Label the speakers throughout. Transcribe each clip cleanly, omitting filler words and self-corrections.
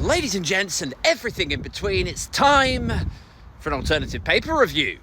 Speaker 1: Ladies and gents and everything in between, it's time for an alternative paper review.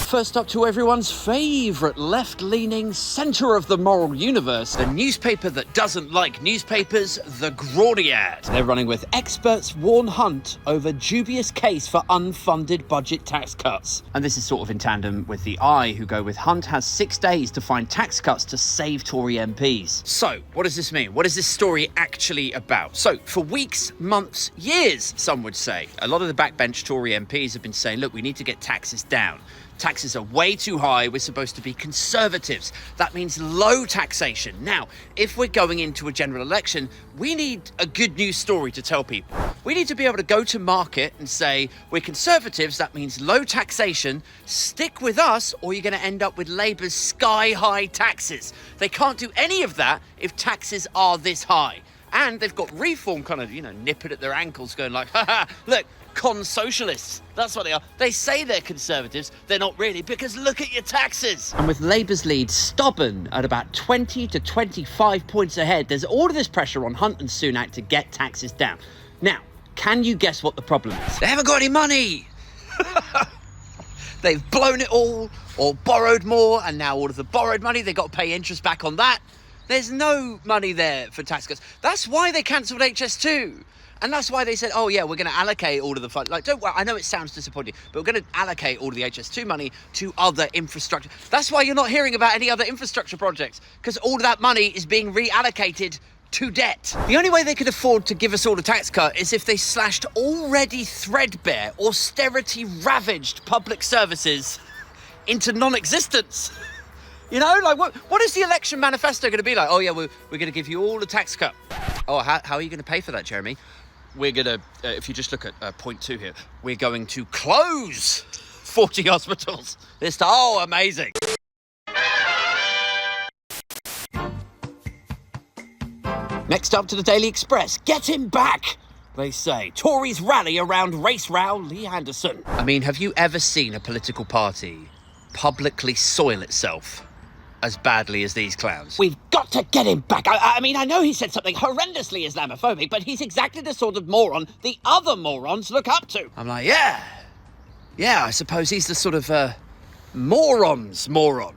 Speaker 1: First up to everyone's favourite left-leaning centre of the moral universe, the newspaper that doesn't like newspapers, The Groeniad. They're running with experts warn Hunt over dubious case for unfunded budget tax cuts. And this is sort of in tandem with the Eye, who go with Hunt has 6 days to find tax cuts to save Tory MPs. So, what does this mean? What is this story actually about? So, for weeks, months, years, some would say, a lot of the backbench Tory MPs have been saying, look, we need to get taxes down. Taxes are way too high. We're supposed to be conservatives. That means low taxation. Now, if we're going into a general election, we need a good news story to tell people. We need to be able to go to market and say, we're conservatives, that means low taxation, stick with us, or you're going to end up with Labour's sky-high taxes. They can't do any of that if taxes are this high. And they've got Reform kind of, nipping at their ankles, going like, haha, look, con-socialists. That's what they are. They say they're conservatives. They're not really, because look at your taxes. And with Labour's lead stubborn at about 20 to 25 points ahead, there's all of this pressure on Hunt and Sunak to get taxes down. Now, can you guess what the problem is? They haven't got any money. They've blown it all or borrowed more, and now all of the borrowed money, they've got to pay interest back on that. There's no money there for tax cuts. That's why they cancelled HS2. And that's why they said, oh yeah, we're going to allocate all of the funds. Like, don't worry, I know it sounds disappointing, but we're going to allocate all of the HS2 money to other infrastructure. That's why you're not hearing about any other infrastructure projects, because all of that money is being reallocated to debt. The only way they could afford to give us all a tax cut is if they slashed already threadbare, austerity-ravaged public services into non-existence. What is the election manifesto going to be like? Oh yeah, we're going to give you all a tax cut. Oh, how are you going to pay for that, Jeremy? We're going to, if you just look at point 2 here, we're going to close 40 hospitals. Amazing. Next up to the Daily Express. Get him back, they say. Tories rally around race row Lee Anderson. I mean, have you ever seen a political party publicly soil itself as badly as these clowns? We've got to get him back. I mean, I know he said something horrendously Islamophobic, but he's exactly the sort of moron the other morons look up to. I'm like, yeah, I suppose he's the sort of moron's moron,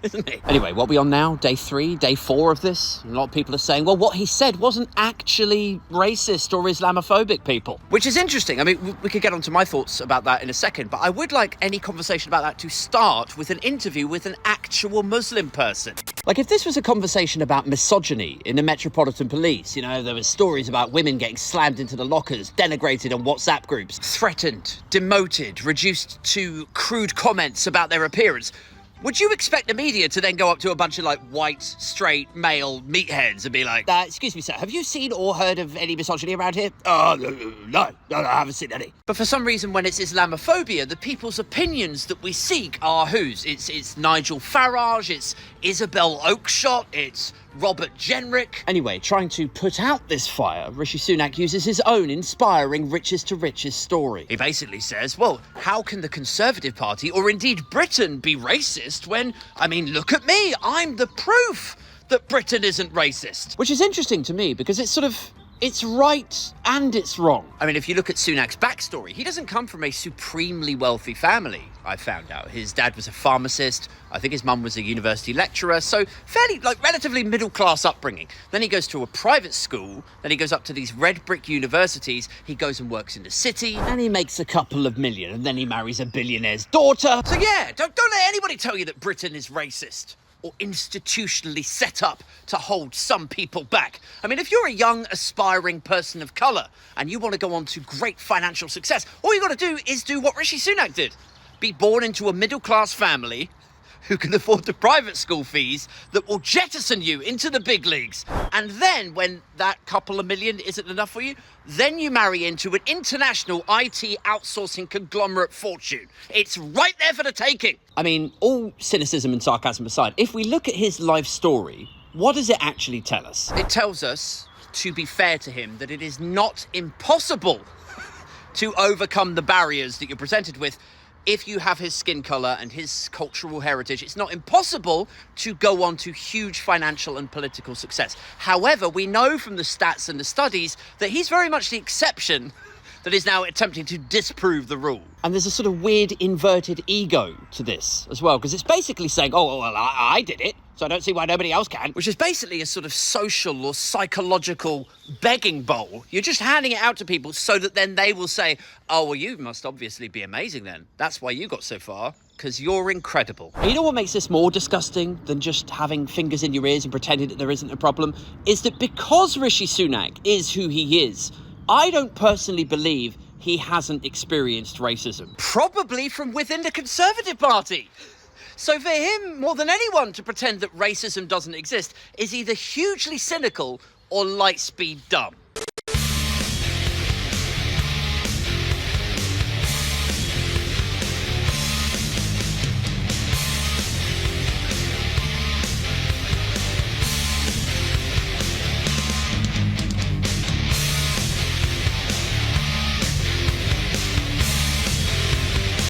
Speaker 1: isn't he? Anyway, what are we on now? Day 3, day 4 of this? A lot of people are saying, well, what he said wasn't actually racist or Islamophobic, people. Which is interesting. I mean, we could get onto my thoughts about that in a second, but I would like any conversation about that to start with an interview with an actual Muslim person. Like, if this was a conversation about misogyny in the Metropolitan Police, there were stories about women getting slammed into the lockers, denigrated on WhatsApp groups, threatened, demoted, reduced to crude comments about their appearance, would you expect the media to then go up to a bunch of, white, straight, male meatheads and be like, excuse me, sir, have you seen or heard of any misogyny around here? No, I haven't seen any. But for some reason, when it's Islamophobia, the people's opinions that we seek are whose? It's Nigel Farage, it's Isabel Oakeshott, it's Robert Jenrick. Anyway, trying to put out this fire, Rishi Sunak uses his own inspiring riches to riches story. He basically says, well, how can the Conservative Party, or indeed Britain, be racist when, look at me, I'm the proof that Britain isn't racist. Which is interesting to me because it's right and it's wrong. I mean, if you look at Sunak's backstory, he doesn't come from a supremely wealthy family, I found out. His dad was a pharmacist. I think his mum was a university lecturer. So fairly, relatively middle-class upbringing. Then he goes to a private school. Then he goes up to these red brick universities. He goes and works in the city. And he makes a couple of million. And then he marries a billionaire's daughter. So yeah, don't let anybody tell you that Britain is racist or institutionally set up to hold some people back. I mean, if you're a young, aspiring person of colour and you want to go on to great financial success, all you got to do is do what Rishi Sunak did. Be born into a middle-class family who can afford the private school fees that will jettison you into the big leagues. And then, when that couple of million isn't enough for you, then you marry into an international IT outsourcing conglomerate fortune. It's right there for the taking. I mean, all cynicism and sarcasm aside, if we look at his life story, what does it actually tell us? It tells us, to be fair to him, that it is not impossible to overcome the barriers that you're presented with if you have his skin colour and his cultural heritage, it's not impossible to go on to huge financial and political success. However, we know from the stats and the studies that he's very much the exception that is now attempting to disprove the rule. And there's a sort of weird inverted ego to this as well, because it's basically saying, oh, well, I did it, so I don't see why nobody else can, which is basically a sort of social or psychological begging bowl. You're just handing it out to people so that then they will say, oh, well, you must obviously be amazing then. That's why you got so far, because you're incredible. And you know what makes this more disgusting than just having fingers in your ears and pretending that there isn't a problem? Is that because Rishi Sunak is who he is, I don't personally believe he hasn't experienced racism. Probably from within the Conservative Party. So for him, more than anyone, to pretend that racism doesn't exist is either hugely cynical or light speed dumb.